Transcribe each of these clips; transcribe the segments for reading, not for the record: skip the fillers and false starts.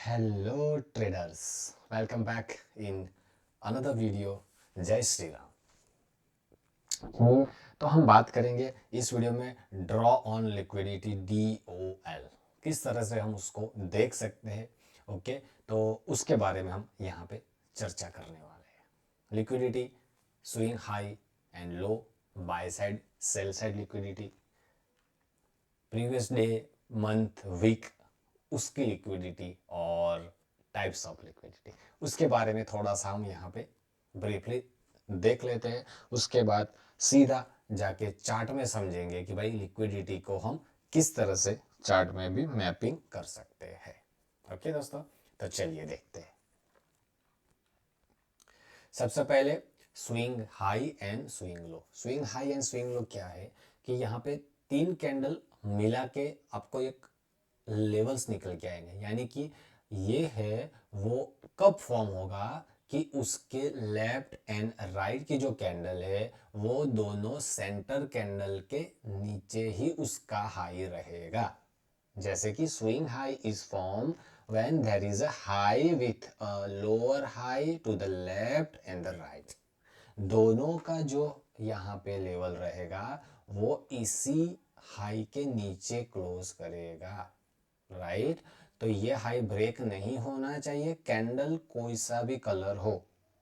Hello traders, welcome back in another video. जय श्री राम। तो हम बात करेंगे इस वीडियो में ड्रॉ ऑन लिक्विडिटी DOL, किस तरह से हम उसको देख सकते हैं। ओके, तो उसके बारे में हम यहाँ पे चर्चा करने वाले हैं। Liquidity, swing high and low, buy side sell side liquidity, previous day, month, week, उसकी लिक्विडिटी और टाइप्स ऑफ लिक्विडिटी, उसके बारे में थोड़ा सा हम यहाँ पे ब्रीफली देख लेते हैं। उसके बाद सीधा जाके चार्ट में समझेंगे कि भाई लिक्विडिटी को हम किस तरह से चार्ट में भी मैपिंग कर सकते हैं। ओके दोस्तों, तो चलिए देखते हैं। सबसे पहले swing high and swing low. Swing high and swing low क्या है कि यहाँ पे तीन कैंडल मिला के आपको एक लेवल्स निकल के आएंगे, यानी कि ये है वो कब फॉर्म होगा कि उसके लेफ्ट एंड राइट की जो कैंडल है वो दोनों सेंटर कैंडल के नीचे ही उसका हाई रहेगा। जैसे कि swing high is form when there is a high with a lower high to the left and the right। दोनों का जो यहाँ पे लेवल रहेगा वो इसी हाई के नीचे क्लोज करेगा, राइट। तो ये हाई ब्रेक नहीं होना चाहिए, कैंडल कोई सा भी कलर हो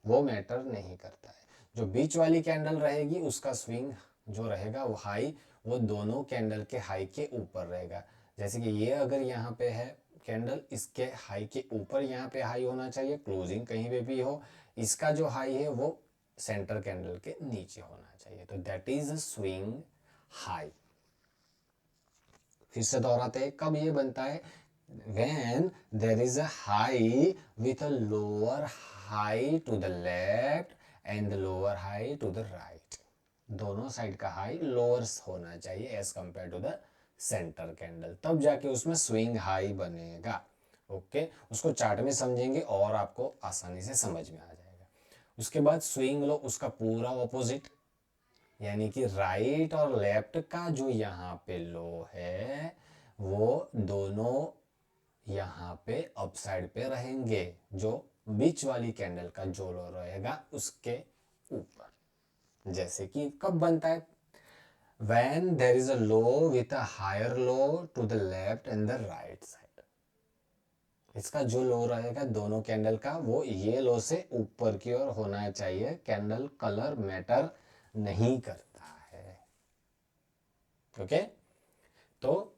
वो मैटर नहीं करता है। जो बीच वाली कैंडल रहेगी उसका स्विंग जो रहेगा वो हाई, वो दोनों कैंडल के हाई के ऊपर रहेगा। जैसे कि ये अगर यहाँ पे है कैंडल, इसके हाई के ऊपर यहाँ पे हाई होना चाहिए, क्लोजिंग कहीं पे भी हो, इसका जो हाई है वो सेंटर कैंडल के नीचे होना चाहिए। तो दैट इज स्विंग हाई। फिर से दोहराते हैं, कब ये बनता है? when there is a high with a lower high to the left and the lower high to the right। दोनों साइड का हाई लोअर होना चाहिए as compare to the centre candle, तब जाके उसमें स्विंग हाई बनेगा। ओके, उसको chart में समझेंगे और आपको आसानी से समझ में आ जाएगा। उसके बाद स्विंग लो, उसका पूरा ऑपोजिट, यानी कि राइट और लेफ्ट का जो यहाँ पे लो है वो दोनों यहाँ पे अपसाइड पे रहेंगे, जो बीच वाली कैंडल का जो लो रहेगा उसके ऊपर। जैसे कि कब बनता है? when there is a low with a higher low to the left and the right side। इसका जो लो रहेगा दोनों कैंडल का वो ये लो से ऊपर की ओर होना चाहिए, कैंडल कलर मैटर नहीं करता है। ओके, तो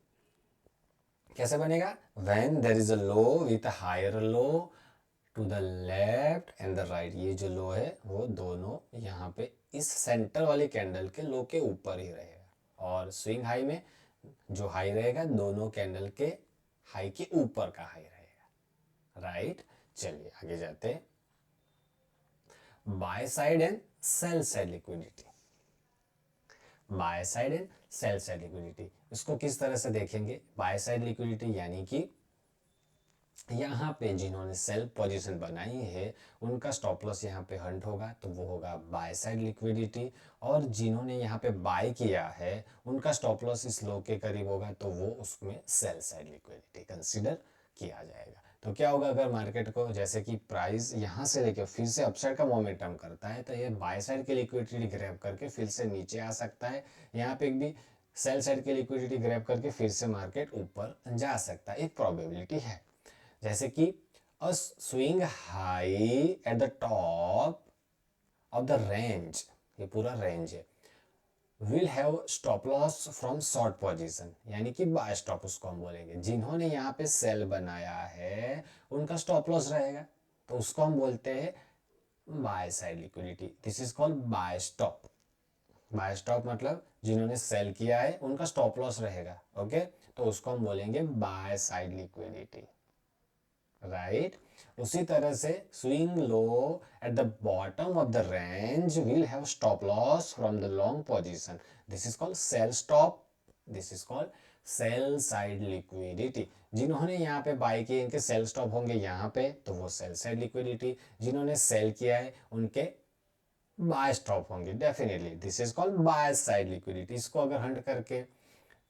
कैसे बनेगा? when there is a low with a higher low to the left and the right, ये जो लो है वो दोनों यहाँ पे इस सेंटर वाली कैंडल के लो के ऊपर ही रहेगा। और स्विंग हाई में जो हाई रहेगा दोनों कैंडल के हाई के ऊपर का हाई रहेगा, राइट। चलिए आगे जाते हैं। Buy side and cell side liquidity. By side and cell side liquidity, इसको किस तरह से देखेंगे? बाय साइड लिक्विडिटी यानी कि यहाँ पे जिन्होंने सेल पोजीशन बनाई है उनका स्टॉप लॉस यहाँ पे हंट होगा, तो वो होगा बाय साइड लिक्विडिटी। और जिन्होंने यहाँ पे बाय किया है उनका स्टॉप लॉस इस लो के करीब होगा, तो वो उसमें सेल साइड लिक्विडिटी कंसीडर किया जाएगा। तो क्या होगा अगर मार्केट को जैसे कि प्राइस यहाँ से लेके फिर से अपसाइड का मोमेंटम करता है, तो ये बाय साइड की लिक्विडिटी ग्रैब करके फिर से नीचे आ सकता है, यहाँ पे भी सेल साइड की लिक्विडिटी ग्रैब करके फिर से मार्केट ऊपर जा सकता है, एक प्रोबेबिलिटी है। जैसे कि अ swing high at the top of the range, ये पूरा रेंज है, will have stop loss from short position, यानी कि बाय स्टॉप उसको हम बोलेंगे। जिन्होंने यहाँ पे सेल बनाया है उनका स्टॉप लॉस रहेगा, तो उसको हम बोलते हैं buy side liquidity. This is called buy stop. Buy stop मतलब जिन्होंने सेल किया है उनका स्टॉप लॉस रहेगा, ओके, तो उसको हम बोलेंगे बाय साइड लिक्विडिटी, राइट। उसी तरह से swing low at the bottom of the range will have stop loss from the long position, this is called sell stop, this is called sell side liquidity. जिन्होंने यहाँ पे bye किए इनके cell stop होंगे यहाँ पे, तो वो सेल साइड लिक्विडिटी। जिन्होंने सेल किया है उनके बाय स्टॉप होंगे definitely, this is called bye side liquidity. इसको अगर हंट करके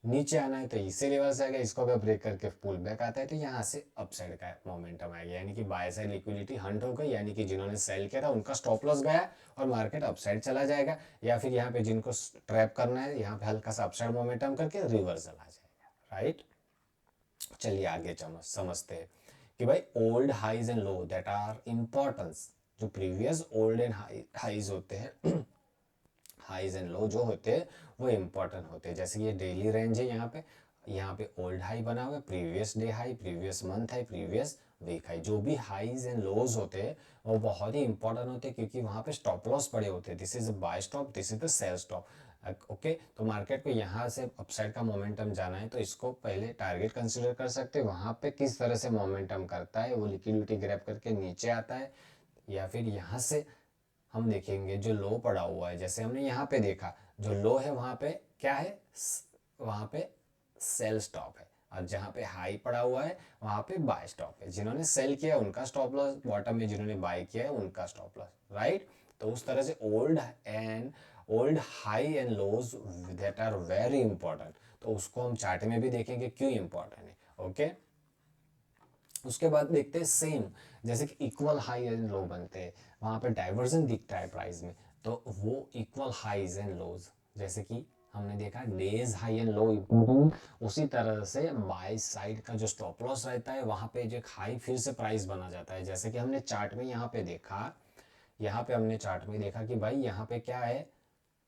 नीचे आना है तो इसी लेवल से आएगा, इसको अगर ब्रेक करके पुल बैक आता है तो यहाँ से अप साइड का मोमेंटम आएगा, यानी कि बाय साइड लिक्विडिटी हंट हो गई, यानी कि जिन्होंने सेल किया था उनका स्टॉप लॉस गया और मार्केट अप साइड चला जाएगा, या फिर यहाँ पे जिनको ट्रैप करना है यहाँ पे हल्का सा अप साइड मोमेंटम करके रिवर्सल आ जाएगा, राइट। चलिए आगे समझते हैं कि भाई old highs and low that are importance, जो प्रीवियस ओल्ड एंड हाइज होते हैं, हाइज एंड लो जो होते हैं वो इम्पोर्टेंट होते हैं। जैसे ये डेली रेंज है, यहाँ पे ओल्ड हाई बना हुआ है, previous day high, previous month high, previous week high. जो भी हाइज एंड लोज होते हैं वो बहुत ही इंपॉर्टेंट होते हैं, क्योंकि वहाँ पे स्टॉप लॉस पड़े होते हैं। This is buy stop, this is the sell stop. Okay, तो मार्केट को यहाँ से अपसाइड का मोमेंटम जाना है तो इसको पहले टारगेट कंसीडर कर सकते हैं। वहाँ पे किस तरह से मोमेंटम करता है, वो लिक्विडिटी ग्रैब करके नीचे आता है, या फिर यहाँ से हम देखेंगे जो लो पड़ा हुआ है, जैसे हमने यहाँ पे देखा जो लो है वहाँ पे क्या है, वहाँ पे सेल स्टॉप है, और जहाँ पे हाई पड़ा हुआ है वहाँ पे बाय स्टॉप है। जिन्होंने सेल किया उनका स्टॉप लॉस, बॉटम में जिन्होंने बाय किया है उनका स्टॉप लॉस, राइट। तो उस तरह से old high and lows that are very important, तो उसको हम चार्ट में भी देखेंगे क्यों इंपॉर्टेंट है, ओके। उसके बाद देखते हैं सेम, जैसे कि इक्वल हाई एंड लो बनते हैं, वहाँ पे डाइवर्जन दिखता है प्राइस में, तो वो इक्वल हाईज एंड लोज, जैसे कि हमने देखा days high and low important, उसी तरह से बाय साइड का जो स्टॉप लॉस रहता है वहाँ पे जो एक हाई फिर से प्राइस बना जाता है। जैसे कि हमने चार्ट में यहाँ पे देखा, हमने चार्ट में देखा कि भाई यहाँ पे क्या है,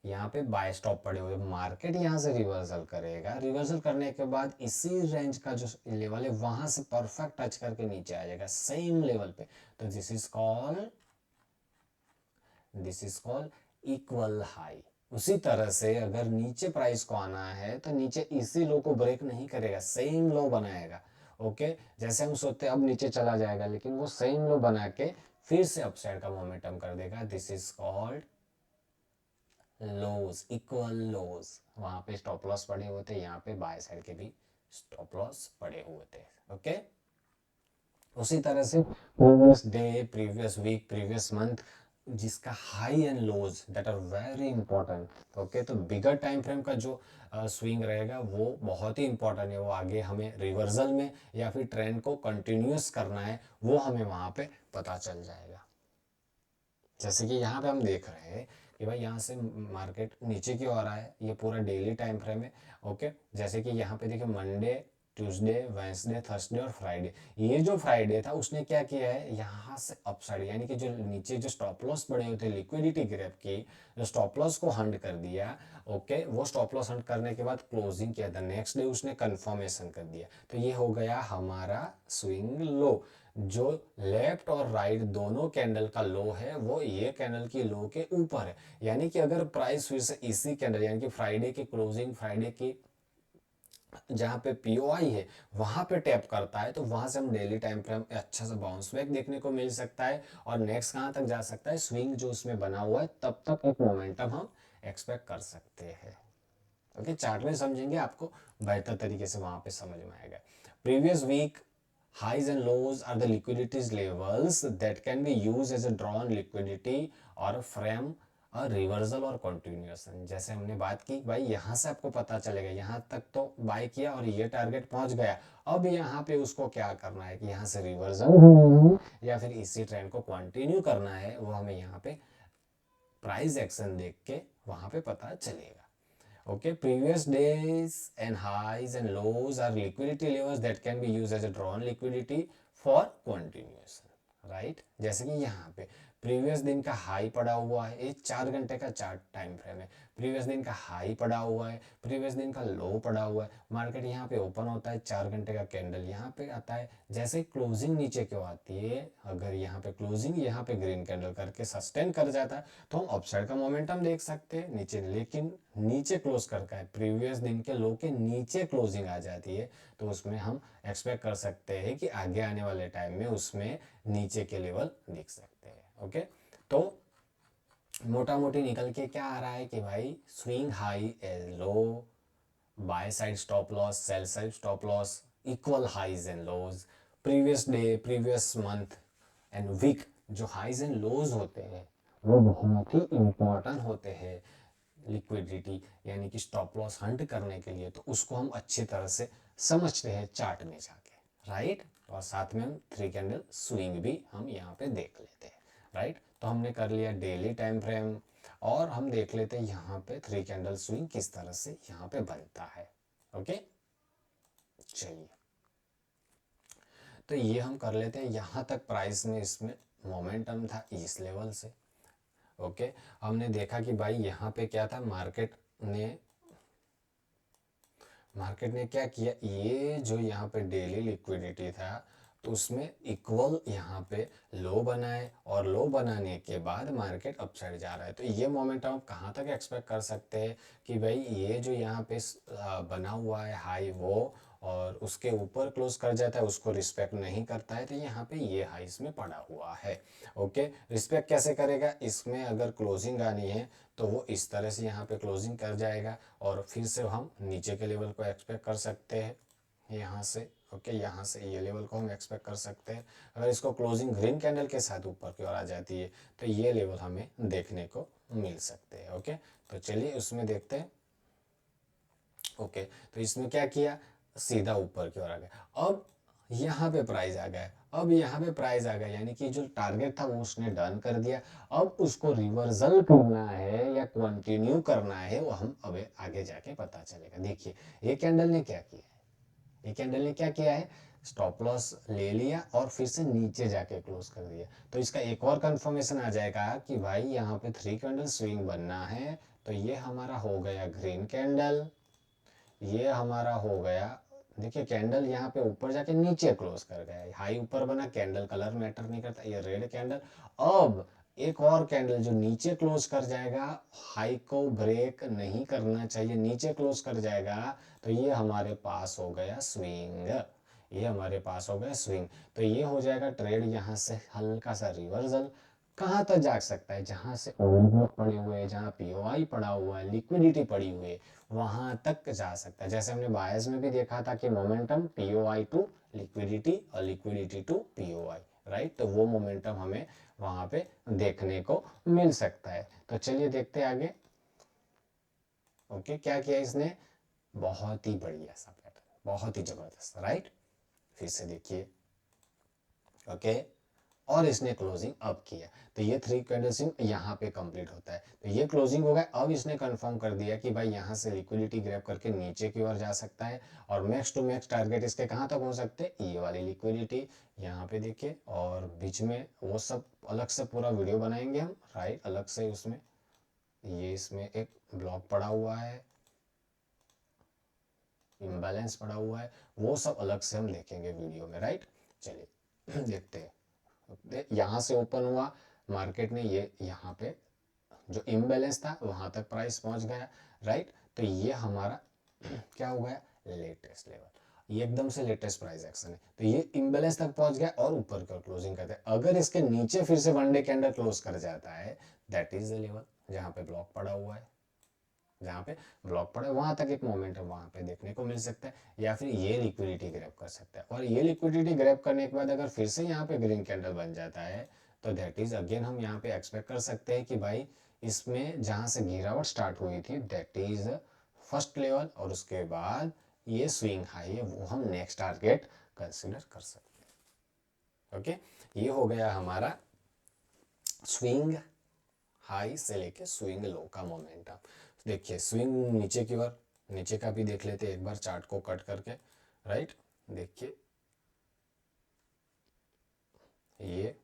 यहाँ पे बाय स्टॉप पड़े हुए, मार्केट यहाँ से रिवर्सल करेगा, रिवर्सल करने के बाद इसी रेंज का जो लेवल है वहां से परफेक्ट टच करके नीचे आ जाएगा सेम लेवल पे, तो this is called equal high. उसी तरह से अगर नीचे प्राइस को आना है तो नीचे इसी लो को ब्रेक नहीं करेगा, सेम लो बनाएगा, ओके। जैसे हम सोचते हैं अब नीचे चला जाएगा, लेकिन वो सेम लो बना के फिर से अपसाइड का मोमेंटम कर देगा, this is called lows, equal lows. वहां पे स्टॉप लॉस पड़े हुए थे, यहाँ पे बाय साइड के भी स्टॉप लॉस पड़े हुए थे, ओके। उसी तरह से previous day, previous week, previous month, जिसका high and lows that are very important, okay. तो बिगर टाइम फ्रेम का जो स्विंग रहेगा वो बहुत ही इंपॉर्टेंट है, वो आगे हमें रिवर्सल में या फिर ट्रेंड को कंटिन्यूस करना है वो हमें वहां पे पता चल जाएगा। जैसे कि यहाँ पे हम देख रहे हैं कि भाई यहाँ से मार्केट नीचे की ओर है, ये पूरा डेली टाइम फ्रेम है, ओके। जैसे कि यहाँ पे देखिए मंडे, ट्यूसडे, वेंसडे, थर्सडे और फ्राइडे, ये जो फ्राइडे था उसने क्या किया है, यहाँ से अपसाइड, यानी कि जो नीचे जो स्टॉप लॉस पड़े हुए थे लिक्विडिटी ग्रैब की, जो स्टॉप लॉस को हंट कर दिया, ओके। वो स्टॉप लॉस हंट करने के बाद क्लोजिंग किया था, नेक्स्ट डे उसने कंफर्मेशन कर दिया, तो ये हो गया हमारा स्विंग लो। जो लेफ्ट और राइट दोनों कैंडल का लो है वो ये कैंडल की लो के ऊपर है, यानी कि अगर प्राइस फिर से इसी कैंडल यानी कि फ्राइडे की क्लोजिंग, फ्राइडे की जहाँ पे पीओआई है वहां पे टैप करता है, तो वहां से हम डेली टाइम फ्रेम अच्छा सा बाउंस बैक देखने को मिल सकता है, और नेक्स्ट कहाँ तक जा सकता है, स्विंग जो उसमें बना हुआ है तब तक एक मोमेंटम हम एक्सपेक्ट कर सकते हैं, ओके। चार्ट में समझेंगे आपको बेहतर तरीके से वहां पे समझ में आएगा। Previous week highs and lows are the liquidities levels that can be used as a drawn liquidity or frame a reversal और continuation। जैसे हमने बात की भाई यहाँ से आपको पता चलेगा, यहाँ तक तो बाय किया और ये टारगेट पहुंच गया, अब यहाँ पे उसको क्या करना है कि यहाँ से रिवर्सल या फिर इसी ट्रेंड को कंटिन्यू करना है, वो हमें यहाँ पे प्राइस एक्शन देख के वहां पे पता चलेगा, okay। Previous days and highs and lows are liquidity levels that can be used as a drawn liquidity for continuation, right। जैसे कि यहाँ पे प्रीवियस दिन का हाई पड़ा हुआ है, ये 4 घंटे का चार्ट टाइम फ्रेम है, प्रीवियस दिन का हाई पड़ा हुआ है, प्रीवियस दिन का लो पड़ा हुआ है, मार्केट यहाँ पे ओपन होता है, 4 घंटे का कैंडल यहाँ पे आता है, जैसे क्लोजिंग नीचे क्यों आती है, अगर यहाँ पे क्लोजिंग यहाँ पे ग्रीन कैंडल करके सस्टेन कर जाता है तो हम अपसाइड का मोमेंटम देख सकते हैं नीचे, लेकिन नीचे क्लोज करका है, प्रीवियस दिन के लो के नीचे क्लोजिंग आ जाती है, तो उसमें हम एक्सपेक्ट कर सकते हैं कि आगे आने वाले टाइम में उसमें नीचे के लेवल दिख सकते हैं, ओके। तो मोटा मोटी निकल के क्या आ रहा है कि भाई swing high and low, buy side stop loss, sell side stop loss, equal highs and lows, previous day, previous month and week जो हाइज एंड लोज होते हैं वो बहुत ही इम्पोर्टेंट होते हैं। लिक्विडिटी यानी कि स्टॉप लॉस हंट करने के लिए, तो उसको हम अच्छी तरह से समझते हैं चार्ट में जाके, राइट। और साथ में हम 3 कैंडल स्विंग भी हम यहाँ पे देख लेते हैं, राइट। तो हमने कर लिया डेली टाइम फ्रेम, और हम देख लेते हैं यहाँ पे 3 कैंडल स्विंग किस तरह से यहाँ पे बनता है। ओके, चलिए, तो ये हम कर लेते हैं। यहाँ तक प्राइस में इसमें मोमेंटम था इस लेवल से। ओके, हमने देखा कि भाई यहाँ पे क्या था, मार्केट ने क्या किया, ये जो यहाँ पे डेली लिक्विडिटी था तो उसमें इक्वल यहाँ पे लो बनाए, और लो बनाने के बाद मार्केट अपसाइड जा रहा है। तो ये मोमेंटम हम कहाँ तक एक्सपेक्ट कर सकते हैं कि भाई ये जो यहाँ पे बना हुआ है हाई, वो और उसके ऊपर क्लोज कर जाता है, उसको रिस्पेक्ट नहीं करता है, तो यहाँ पे ये हाई इसमें पड़ा हुआ है। ओके, रिस्पेक्ट कैसे करेगा, इसमें अगर क्लोजिंग आनी है तो वो इस तरह से यहाँ पे क्लोजिंग कर जाएगा, और फिर से हम नीचे के लेवल को एक्सपेक्ट कर सकते हैं यहाँ से। ओके, यहाँ से ये लेवल को हम एक्सपेक्ट कर सकते हैं। अगर इसको क्लोजिंग ग्रीन कैंडल के साथ ऊपर की ओर आ जाती है तो ये लेवल हमें देखने को मिल सकते हैं। ओके, तो चलिए उसमें देखते हैं। ओके, तो इसमें क्या किया, सीधा ऊपर की ओर आ गया। अब यहाँ पे प्राइस आ गया, अब यहाँ पे प्राइस आ गया, यानी कि जो टारगेट था वो उसने डन कर दिया। अब उसको रिवर्सल करना है या कंटिन्यू करना है, वो हम अब आगे जाके पता चलेगा। देखिए ये कैंडल ने क्या किया है, ये कैंडल ने क्या किया है, स्टॉप लॉस ले लिया और फिर से नीचे जाके क्लोज कर दिया। तो इसका एक और कंफर्मेशन आ जाएगा कि भाई यहाँ पे 3 कैंडल स्विंग बनना है। तो ये हमारा हो गया ग्रीन कैंडल, ये हमारा हो गया, देखिए कैंडल यहाँ पे ऊपर जाके नीचे क्लोज कर गया, हाई ऊपर बना, कैंडल कलर मैटर नहीं करता, ये रेड कैंडल। अब एक और कैंडल जो नीचे क्लोज कर जाएगा, हाई को ब्रेक नहीं करना चाहिए, नीचे क्लोज कर जाएगा, तो ये हमारे पास हो गया स्विंग, ये हमारे पास हो गया स्विंग। तो ये हो जाएगा ट्रेड यहाँ से हल्का सा रिवर्सल। कहाँ तक जा सकता है, जहां से पड़े हुए हैं, जहां पीओआई पड़ा हुआ है, लिक्विडिटी पड़ी हुई है, वहां तक जा सकता है। जैसे हमने बायस में भी देखा था कि मोमेंटम पीओआई टू लिक्विडिटी और लिक्विडिटी टू पीओआई, राइट। तो वो मोमेंटम हमें वहां पे देखने को मिल सकता है। तो चलिए देखते हैं आगे। ओके, क्या किया इसने, बहुत ही बढ़िया सा पैटर्न, बहुत ही जबरदस्त, राइट। फिर से देखिए। ओके, और इसने क्लोजिंग अप किया, तो ये 3 कैंडलस्टिक यहाँ पे कंप्लीट होता है। तो ये क्लोजिंग हो गया। अब इसने कंफर्म कर दिया कि भाई यहाँ से लिक्विडिटी ग्रैब करके नीचे की ओर जा सकता है, और मैक्स टू मैक्स टारगेट इसके कहाँ तक हो सकते हैं, ये वाली लिक्विडिटी यहाँ पे देखिए। और बीच में वो सब अलग से पूरा वीडियो बनाएंगे हम, राइट, अलग से उसमें ये इसमें एक ब्लॉक पड़ा हुआ है, इम्बैलेंस पड़ा हुआ है, वो सब अलग से हम देखेंगे वीडियो में, राइट। चलिए देखते हैं। यहाँ से ओपन हुआ मार्केट ने, ये यहाँ पे जो इम्बैलेंस था वहां तक प्राइस पहुंच गया, राइट। तो ये हमारा क्या हो गया, लेटेस्ट लेवल, ये एकदम से लेटेस्ट प्राइस एक्शन है। तो ये इम्बैलेंस तक पहुंच गया और ऊपर की क्लोजिंग करते हैं। अगर इसके नीचे फिर से वन डे कैंडल क्लोज कर जाता है, दैट इज द लेवल जहां पे ब्लॉक पड़ा हुआ है, जहाँ पे ब्लॉक पड़ा है वहां तक एक मोमेंटम वहां पे देखने को मिल सकता है, या फिर ये लिक्विडिटी ग्रैब कर सकता है। और ये लिक्विडिटी ग्रैब करने के बाद अगर फिर से यहाँ पे ग्रीन कैंडल बन जाता है, तो दैट इज अगेन हम यहाँ पे एक्सपेक्ट कर सकते हैं कि भाई इसमें जहाँ से गिरावट स्टार्ट हुई थी दैट इज फर्स्ट लेवल, और उसके बाद ये स्विंग हाई है वो हम नेक्स्ट टारगेट कंसिडर कर सकते हैं। ओके, ये हो गया हमारा स्विंग हाई से लेके स्विंग लो का मोमेंटम। देखिए स्विंग नीचे की ओर, नीचे का भी देख लेते हैं एक बार चार्ट को कट करके, राइट। देखिए ये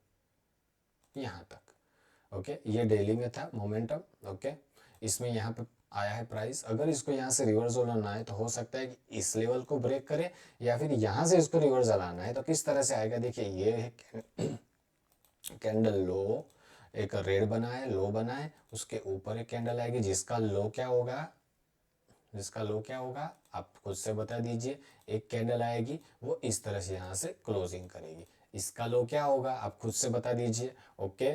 यहाँ तक, ओके, ये डेली में था मोमेंटम। ओके, इसमें यहाँ पे आया है प्राइस, अगर इसको यहाँ से रिवर्सल लाना है तो हो सकता है कि इस लेवल को ब्रेक करे, या फिर यहाँ से इसको रिवर्सल लाना है तो किस तरह से आएगा। देखिए ये है कैंडल लो, एक रेड बना है, लो बना है, उसके ऊपर एक कैंडल आएगी जिसका लो क्या होगा, जिसका लो क्या होगा आप खुद से बता दीजिए। एक कैंडल आएगी वो इस तरह से यहाँ से क्लोजिंग करेगी, इसका लो क्या होगा आप खुद से बता दीजिए। Okay,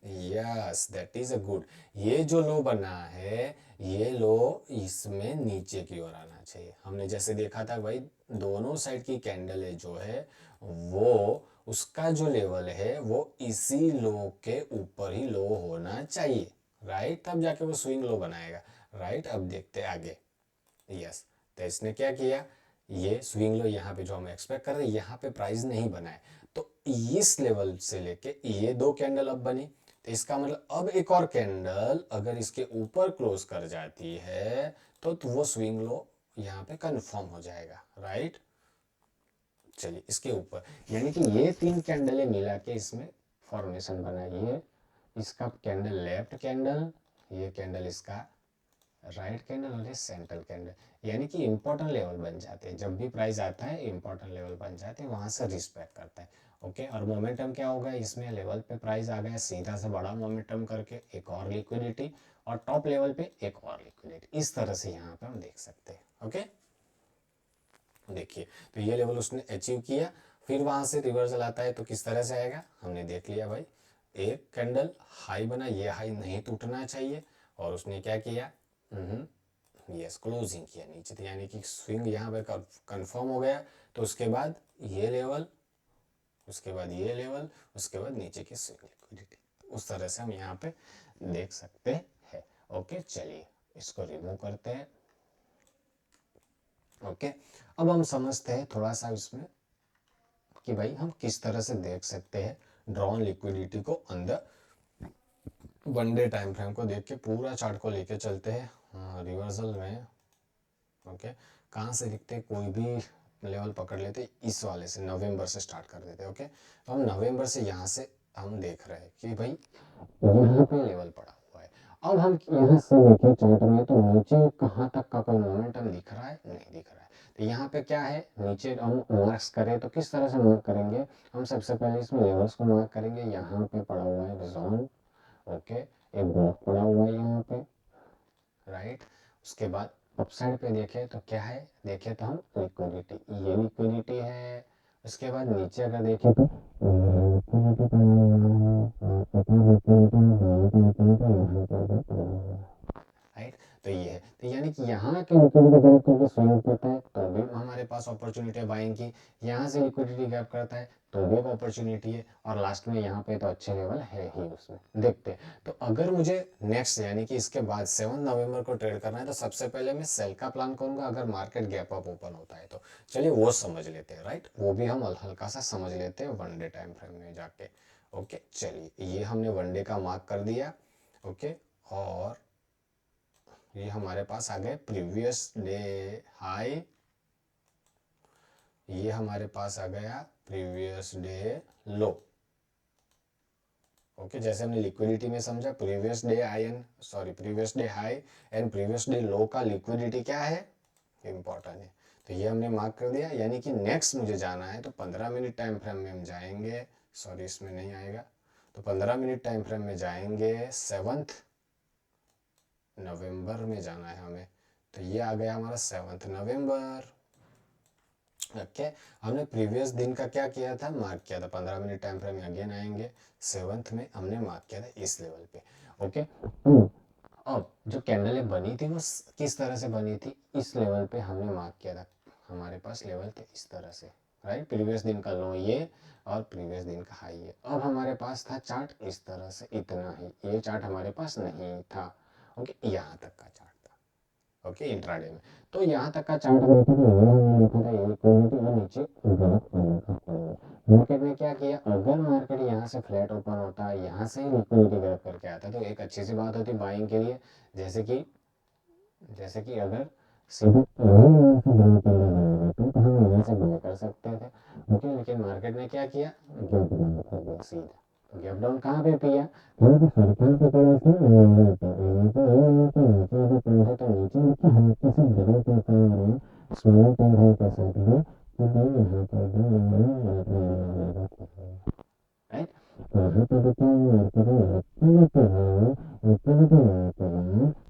yes that is a good. ये जो लो बना है, ये लो इसमें नीचे की ओर आना चाहिए। हमने जैसे देखा था भाई दोनों साइड की कैंडल है जो है वो, उसका जो लेवल है वो इसी लो के ऊपर ही लो होना चाहिए। राइट, तब जाके वो स्विंग लो बनाएगा। राइट, अब देखते हैं आगे। यस, तो इसने क्या किया, ये स्विंग लो यहाँ पे जो हम एक्सपेक्ट कर रहे हैं यहाँ पे प्राइस नहीं बना है, तो इस लेवल से लेके ये 2 कैंडल अब बनी, तो इसका मतलब अब एक और कैंडल अगर इसके ऊपर क्लोज कर जाती है तो वो स्विंग लो यहाँ पे कंफर्म हो जाएगा। राइट, चलिए इसके ऊपर, यानी कि ये 3 कैंडलें मिला के इसमें फॉर्मेशन बना। ये इसका कैंडल लेफ्ट कैंडल, ये कैंडल इसका राइट कैंडल और ये सेंट्रल कैंडल, यानी कि इंपॉर्टेंट लेवल बन जाते हैं। जब भी प्राइस आता है इंपॉर्टेंट लेवल बन जाते हैं, वहां से रिस्पेक्ट करता है। ओके, और मोमेंटम क्या होगा, इसमें लेवल पे प्राइस आ गया सीधा से बड़ा मोमेंटम करके, एक और लिक्विडिटी, और टॉप लेवल पे एक और लिक्विडिटी, इस तरह से यहाँ पे हम देख सकते हैं। ओके, देखिए तो ये लेवल उसने अचीव किया, फिर वहां से रिवर्सल आता है तो किस तरह से आएगा हमने देख लिया भाई। एक कैंडल हाई बना, ये हाई नहीं टूटना चाहिए, और उसने क्या किया, यस क्लोजिंग किया नीचे, तो यानी कि स्विंग यहाँ पे कंफर्म हो गया। तो उसके बाद ये लेवल, उसके बाद ये लेवल, उसके बाद नीचे की स्विंग लिक्विडिटी, उस तरह से हम यहाँ पे देख सकते हैं। ओके, चलिए इसको रिमूव करते हैं। ओके, अब हम समझते हैं थोड़ा सा इसमें कि भाई हम किस तरह से देख सकते हैं ड्रॉन लिक्विडिटी को अंदर वन डे टाइम फ्रेम को देख के पूरा चार्ट को लेके चलते हैं रिवर्सल में। ओके, कहाँ से दिखते हैं, कोई भी लेवल पकड़ लेते, इस वाले से नवंबर से स्टार्ट कर देते। ओके, तो हम नवंबर से यहाँ से हम देख रहे हैं कि भाई यहाँ पे लेवल पड़ा हुआ है। अब हम यहाँ से देखें चार्ट में तो नीचे कहाँ तक का कोई मोमेंटम दिख रहा है, नहीं दिख रहा है। तो यहाँ पे क्या है, नीचे हम मार्क्स करें तो किस तरह से मार्क करेंगे, हम सबसे पहले इसमें लेवल्स को मार्क करेंगे। यहाँ पे पड़ा हुआ है जोन, ओके, एक ब्लॉक पड़ा हुआ है यहाँ पे। राइट, उसके बाद अप साइड पे देखें तो क्या है, देखें तो हम लिक्विडिटी, ये लिक्विडिटी है। उसके बाद नीचे अगर देखें तो राइट, तो ये है, तो यानी कि यहाँ के लिक्विडिटी गैप करके स्विंग करता है तो भी हमारे पास अपॉर्चुनिटी है बाइंग की, यहाँ से लिक्विडिटी गैप करता है तो भी एक अपॉर्चुनिटी है, और लास्ट में यहाँ पे तो अच्छे लेवल है ही उसमें। देखते हैं, तो अगर मुझे नेक्स्ट यानी कि इसके बाद 7 नवंबर को ट्रेड करना है तो सबसे पहले मैं सेल का प्लान करूंगा अगर मार्केट गैप अप ओपन होता है तो। चलिए वो समझ लेते हैं। राइट, वो भी हम हल्का सा समझ लेते हैं वन डे टाइम फ्रेम में जाके। ओके, चलिए ये हमने वन डे का मार्क कर दिया। ओके, और ये हमारे पास आ गए प्रीवियस डे हाई, ये हमारे पास आ गया प्रीवियस डे लो। ओके, जैसे हमने लिक्विडिटी में समझा previous day high and previous day high and previous day लो का लिक्विडिटी क्या है, इंपॉर्टेंट है। तो ये हमने मार्क कर दिया, यानी कि नेक्स्ट मुझे जाना है तो 15 मिनट टाइम फ्रेम में हम जाएंगे, इसमें नहीं आएगा, तो 15 मिनट टाइम फ्रेम में जाएंगे 7 नवंबर में जाना है हमें। तो ये आ गया हमारा 7 नवंबर। ओके, हमने प्रीवियस दिन का क्या किया था, मार्क किया था 15 मिनट टाइम फ्रेम में, अगेन आएंगे 7 में हमने मार्क किया था इस लेवल पे। ओके, अब जो कैंडलें बनी थी वो किस तरह से बनी थी, इस लेवल पे हमने मार्क किया था, हमारे पास लेवल थे इस तरह से। राइट, प्रीवियस दिन का लो ये और प्रीवियस दिन का हाई है। अब हमारे पास था चार्ट इस तरह से, इतना ही, ये चार्ट हमारे पास नहीं था। ओके, यहाँ तक का चार्ट था। ओके, इंट्राडे में तो यहाँ तक का चार्ट देखा तो ये हमने लिखा था, ये लिक्विडिटी और नीचे ग्राफ बना था। मार्केट ने क्या किया, अगर मार्केट यहाँ से फ्लैट ओपन होता, यहाँ से ही लिक्विडिटी ग्रैब करके आता तो एक अच्छी सी बात होती बाइंग के लिए, जैसे कि अगर सीधा यही यहाँ से ग्रैब करना तो हम यहाँ से बाय कर सकते थे। ओके, लेकिन मार्केट ने क्या किया, गैप डाउन कर दिया सीधा। तो गैप डाउन कहाँ पे किया, यहाँ पे सर्कल की तरफ से यहाँ पे नीचे पहुंचे तो नीचे देखिए हल्के से डबल करता हुआ रहा, स्मॉल पैर है कर सकते हैं तो हम यहाँ पर भी राइट, यहाँ पे देखिए मार्केट में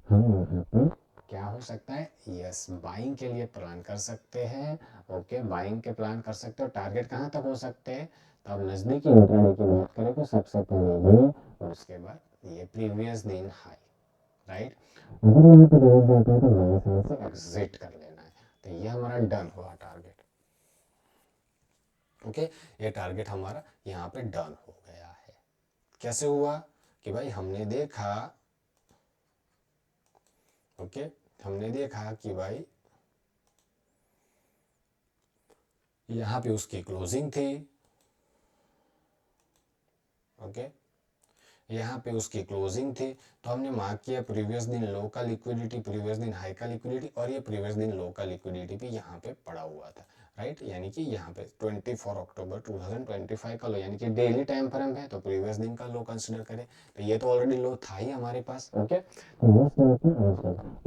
हम यहाँ पे क्या हो सकता है, यस बाइंग के लिए प्लान कर सकते हैं। ओके, बाइंग के प्लान कर सकते हो, टारगेट कहाँ तक हो सकते हैं, तो अब नजदीकी इंट्राडे की बात करें तो सबसे पहले ये और उसके बाद ये प्रीवियस दिन हाई। राइट, अगर यहाँ पे रोज जाता है तो नए साल से एग्जिट कर लेना है, तो ये हमारा डन हुआ टारगेट। ओके, ये टारगेट हमारा यहाँ पे डन हो गया है। कैसे हुआ कि भाई हमने देखा ओके, हमने देखा कि भाई यहाँ पे उसकी क्लोजिंग थी, ओके, यहाँ पे उसकी क्लोजिंग थी, तो हमने मार्क किया प्रीवियस दिन लो का लिक्विडिटी, प्रीवियस दिन हाई का लिक्विडिटी, और ये प्रीवियस दिन लो का लिक्विडिटी भी यहाँ पे पड़ा हुआ था, राइट। यानी कि यहाँ पे 24 अक्टूबर 2025 का लो, यानी कि डेली टाइम फ्रेम है तो प्रीवियस दिन का लो कंसिडर करें, तो ये तो ऑलरेडी लो था ही हमारे पास, ओके।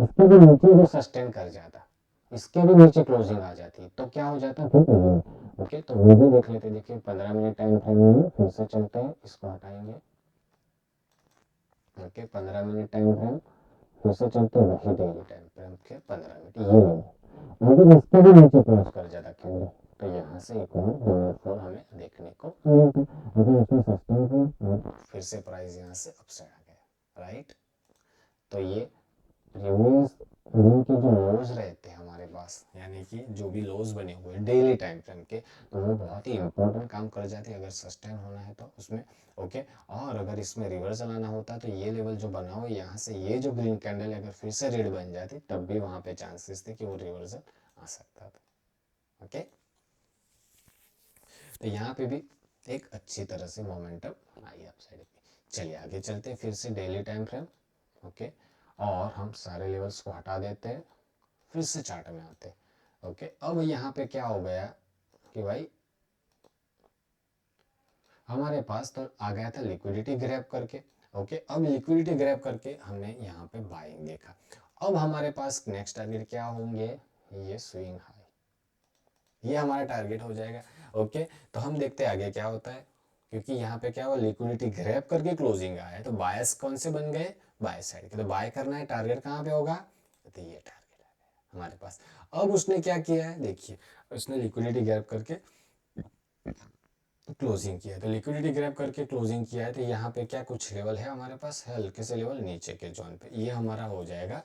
इसके भी नीचे भी सस्टेन कर जाता, इसके भी नीचे क्लोजिंग आ जाती तो क्या हो जाता फिर, ओके। तो वो भी देख लेते, देखिए 15 मिनट टाइम फ्रेम में फिर से चलते हैं, इसको हटाएंगे, ओके। 15 मिनट टाइम फ्रेम फिर से चलते हैं, वही डेली टाइम फ्रेम के 15 मिनट, ये लेकिन इसके भी नीचे क्लोज कर जाता क्यों, तो यहाँ से एक और डोर हमें देखने को मिलता, लेकिन इसमें सस्टेन किया, फिर से प्राइस यहाँ से अपसाइड आ गया, राइट। तो ये रिव्यूज दिन के जो लोज रहते हैं हमारे पास, यानी कि जो भी लोज बने हुए डेली टाइम फ्रेम के, तो वो बहुत ही इंपॉर्टेंट काम कर जाते हैं अगर सस्टेन होना है तो उसमें, ओके। और अगर इसमें रिवर्सल आना होता तो ये लेवल जो बना हो यहाँ से, ये जो ग्रीन कैंडल अगर फिर से रेड बन जाती तब भी वहां पे चांसेस थे कि वो रिवर्सल आ सकता था, ओके। तो यहाँ पे भी एक अच्छी तरह से मोमेंटम आई अपसाइड पे। चलिए आगे चलते हैं, फिर से डेली टाइम फ्रेम, ओके। और हम सारे लेवल्स को हटा देते हैं, फिर से चार्ट में आते हैं, ओके। अब यहाँ पे क्या हो गया कि भाई हमारे पास तो आ गया था लिक्विडिटी ग्रैब करके, ओके। अब लिक्विडिटी ग्रैब करके हमने यहाँ पे बाइंग देखा, अब हमारे पास नेक्स्ट टारगेट क्या होंगे, ये स्विंग हाई, ये हमारा टारगेट हो जाएगा, ओके। तो हम देखते हैं आगे क्या होता है, क्योंकि यहाँ पे क्या हुआ, लिक्विडिटी ग्रैब करके क्लोजिंग आया है, तो बायस कौन से बन गए, बाय साइड के, तो बाय करना है, टारगेट कहाँ पे होगा, तो ये टारगेट है हमारे पास। अब उसने क्या किया है, देखिए उसने लिक्विडिटी ग्रैब करके क्लोजिंग किया है, तो लिक्विडिटी ग्रैब करके क्लोजिंग किया है, तो यहाँ पे क्या कुछ लेवल है हमारे पास, है हल्के से लेवल नीचे के जोन पे, ये हमारा हो जाएगा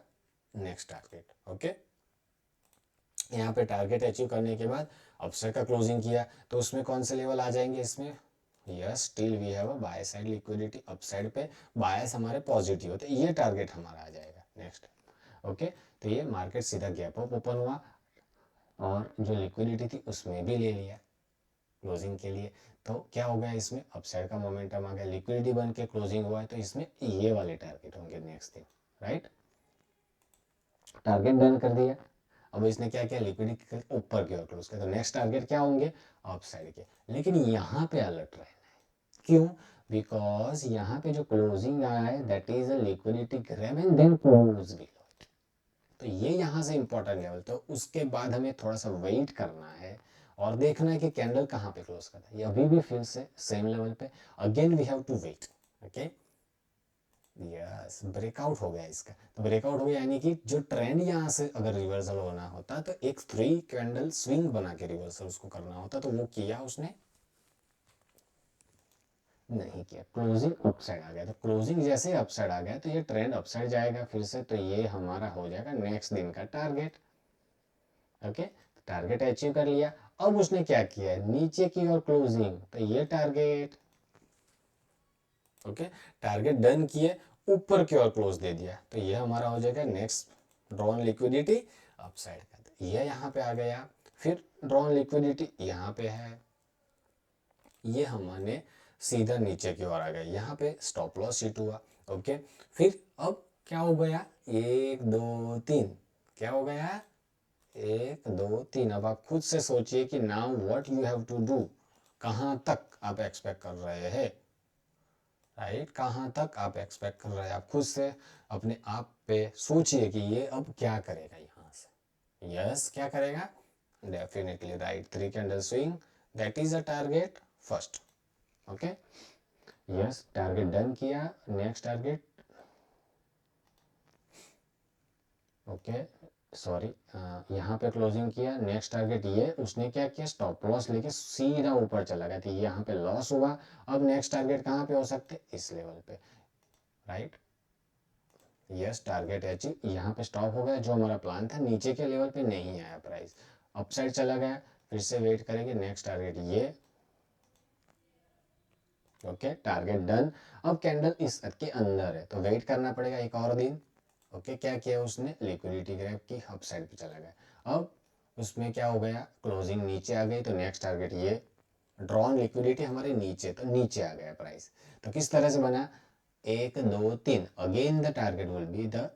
नेक्स्ट टारगेट, ओके। यहाँ पे टारगेट अचीव करने के बाद अपसाइड का क्लोजिंग किया, तो उसमें कौन से लेवल आ जाएंगे इसमें, yes still we have a buy side liquidity, upside पे बायस हमारे पॉजिटिव होते, ये टारगेट हमारा आ जाएगा नेक्स्ट, ओके। तो ये मार्केट सीधा गैप अप ओपन हुआ और जो लिक्विडिटी थी उसमें भी ले लिया क्लोजिंग के लिए, तो क्या हो गया इसमें अपसाइड का मोमेंटम आ गया, लिक्विडिटी बन के क्लोजिंग हुआ है, तो इसमें ये वाले टारगेट होंगे नेक्स्ट दिन, राइट। टारगेट डन कर दिया, अब इसने क्या किया, लिक्विडिटी ऊपर की ओर क्लोज किया, तो नेक्स्ट टारगेट क्या होंगे, अपसाइड के, लेकिन यहाँ पे अलर्ट रहना है, क्यों, बिकॉज यहाँ पे जो क्लोजिंग आया है that is a liquidity grab and then close below, तो ये यहाँ से इंपॉर्टेंट लेवल, तो उसके बाद हमें थोड़ा सा वेट करना है और देखना है कि कैंडल कहाँ पे क्लोज करता है, ये अभी भी फिर से सेम लेवल पे, again we have to wait, okay. Yes breakout हो गया इसका, तो ब्रेकआउट हो गया यानी कि जो ट्रेंड यहाँ से अगर रिवर्सल होना होता तो एक 3 कैंडल स्विंग बना के रिवर्सल उसको करना होता, तो वो किया उसने नहीं किया, क्लोजिंग अपसाइड आ गया, तो क्लोजिंग जैसे अपसाइड आ गया तो ये ट्रेंड अपसाइड जाएगा फिर से, तो ये हमारा हो जाएगा नेक्स्ट दिन का टारगेट, ओके। टारगेट अचीव कर लिया, अब उसने क्या किया है नीचे की ओर क्लोजिंग, तो ये टारगेट, ओके। टारगेट डन किए, ऊपर की ओर क्लोज दे दिया, तो ये हमारा हो जाएगा नेक्स्ट ड्रॉन लिक्विडिटी अपसाइड का, ये यहाँ पे आ गया, फिर ड्रॉन लिक्विडिटी यहाँ पे है, ये हमने सीधा नीचे की ओर आ गया, यहाँ पे स्टॉप लॉस हिट हुआ, ओके। फिर अब क्या हो गया, 1 2 3, क्या हो गया 1 2 3, अब आप खुद से सोचिए कि now what you have to do, कहाँ तक आप एक्सपेक्ट कर रहे हैं, राइट, कहाँ तक आप एक्सपेक्ट कर रहे हैं, आप खुद से अपने आप पे सोचिए कि ये अब क्या करेगा यहाँ से, यस क्या करेगा, definitely right, 3 candle swing, that is a target first, okay. Yes target done किया, नेक्स्ट टारगेट, ओके सॉरी, यहाँ पे क्लोजिंग किया, नेक्स्ट टारगेट ये उसने क्या किया, स्टॉप लॉस लेके सीधा ऊपर चला गया, तो यहाँ पे लॉस हुआ, अब नेक्स्ट टारगेट कहाँ पे हो सकते, इस लेवल पे, राइट। यस टारगेट अचीव, यहाँ पे स्टॉप हो गया, जो हमारा प्लान था नीचे के लेवल पे नहीं आया प्राइस, अपसाइड चला गया, फिर से वेट करेंगे नेक्स्ट टारगेट ये, ओके टारगेट डन, अब कैंडल इस के अंदर है तो वेट करना पड़ेगा एक और दिन, ओके, क्या किया उसने, लिक्विडिटी ग्रैब की, अप साइड पे चला गया। अब उसमें क्या हो गया, क्लोजिंग नीचे आ गई, तो नेक्स्ट टारगेट ये ड्रॉन लिक्विडिटी हमारे नीचे, तो नीचे आ गया प्राइस। तो किस तरह से बना, 1 2 3, again the target will be the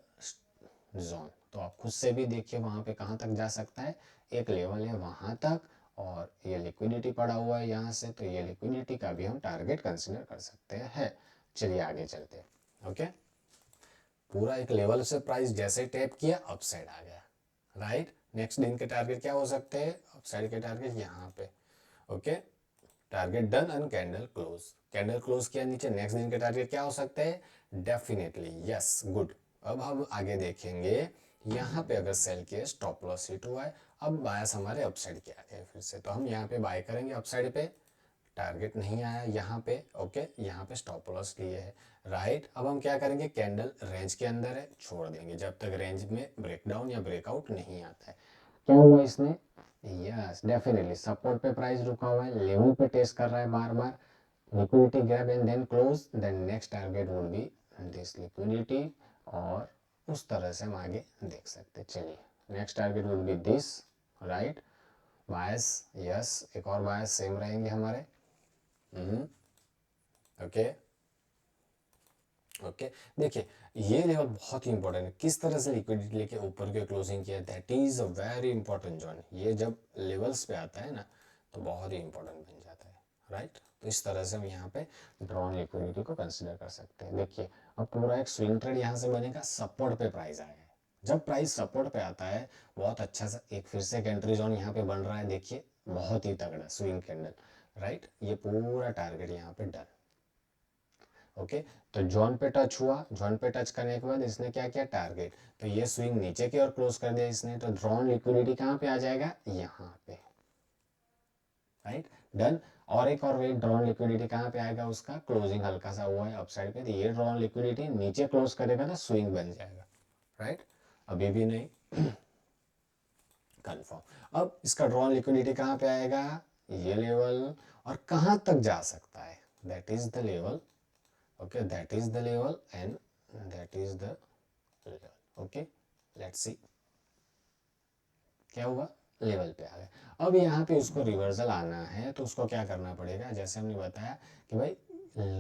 zone. तो आप खुद से भी देखिए वहां पे कहाँ तक जा सकता है, एक लेवल है वहां तक, और ये लिक्विडिटी पड़ा हुआ है यहाँ से, तो ये लिक्विडिटी का भी हम टारगेट कंसिडर कर सकते हैं। चलिए आगे चलते हैं। ओके, पूरा एक लेवल से प्राइस जैसे टैप किया अप साइड आ गया, राइट। नेक्स्ट दिन के टारगेट क्या हो सकते हैं, अप साइड के टारगेट यहाँ पे। Okay, target done and candle close, candle close किया नीचे, नेक्स्ट दिन के टारगेट क्या हो सकते हैं, डेफिनेटली यस, गुड। अब हम आगे देखेंगे, यहाँ पे अगर सेल किए स्टॉप लॉस हिट हुआ है, अब बायस हमारे अपसाइड के आ गए फिर से, तो हम यहाँ पे बाय करेंगे अपसाइड पे, टारगेट नहीं आया यहाँ पे। ओके, यहाँ पे स्टॉप लॉस लिए है, राइट। अब हम क्या करेंगे, कैंडल रेंज के अंदर है, छोड़ देंगे जब तक रेंज में ब्रेकडाउन या ब्रेकआउट नहीं आता है। क्या हुआ इसने, यस डेफिनेटली सपोर्ट पे प्राइस रुका हुआ है, लेवल पे टेस्ट कर रहा है बार बार, liquidity grab and then close, then next target would be this liquidity, और उस तरह से हम आगे देख सकते हैं। चलिए, next target would be this, right. Bias, yes, एक और बायस सेम रहेंगे हमारे। ओके ओके, देखिए ये लेवल बहुत ही इंपॉर्टेंट है, किस तरह से लिक्विडिटी लेके ऊपर के क्लोजिंग किया, that is a very important zone. ये जब लेवल्स पे आता है ना, तो बहुत ही इंपॉर्टेंट बन जाता है, राइट। तो इस तरह से हम यहाँ पे ड्रॉन लिक्विडिटी को कंसिडर कर सकते हैं। देखिए, अब पूरा एक स्विंग ट्रेड यहाँ से बनेगा, सपोर्ट पे प्राइस आया है, जब प्राइस सपोर्ट पे आता है, बहुत अच्छा सा एक फिर से एक एंट्री जोन यहाँ पे बन रहा है, देखिए बहुत ही तगड़ा स्विंग कैंडल, राइट। ये पूरा टारगेट यहाँ पे डन। ओके, तो जॉन पे टच हुआ, जॉन पे टच करने के बाद इसने क्या किया, टारगेट, तो ये स्विंग नीचे की ओर क्लोज कर दिया इसने, तो ड्रॉन लिक्विडिटी कहाँ पे आ जाएगा, यहाँ पे, राइट, डन। और एक और वेट, ड्रॉन लिक्विडिटी कहाँ पे आएगा, उसका क्लोजिंग हल्का सा हुआ है अपसाइड पे, तो ये ड्रॉन लिक्विडिटी नीचे क्लोज करेगा तो स्विंग बन जाएगा, राइट। अभी भी नहीं कंफर्म। अब इसका ड्रॉन लिक्विडिटी कहाँ पे आएगा, ये लेवल, और कहाँ तक जा सकता है, that is the level. Okay, that is the level and that is the level. Okay, let's see क्या हुआ, लेवल पे आ गए। अब यहाँ पे उसको रिवर्सल आना है, तो उसको क्या करना पड़ेगा, जैसे हमने बताया कि भाई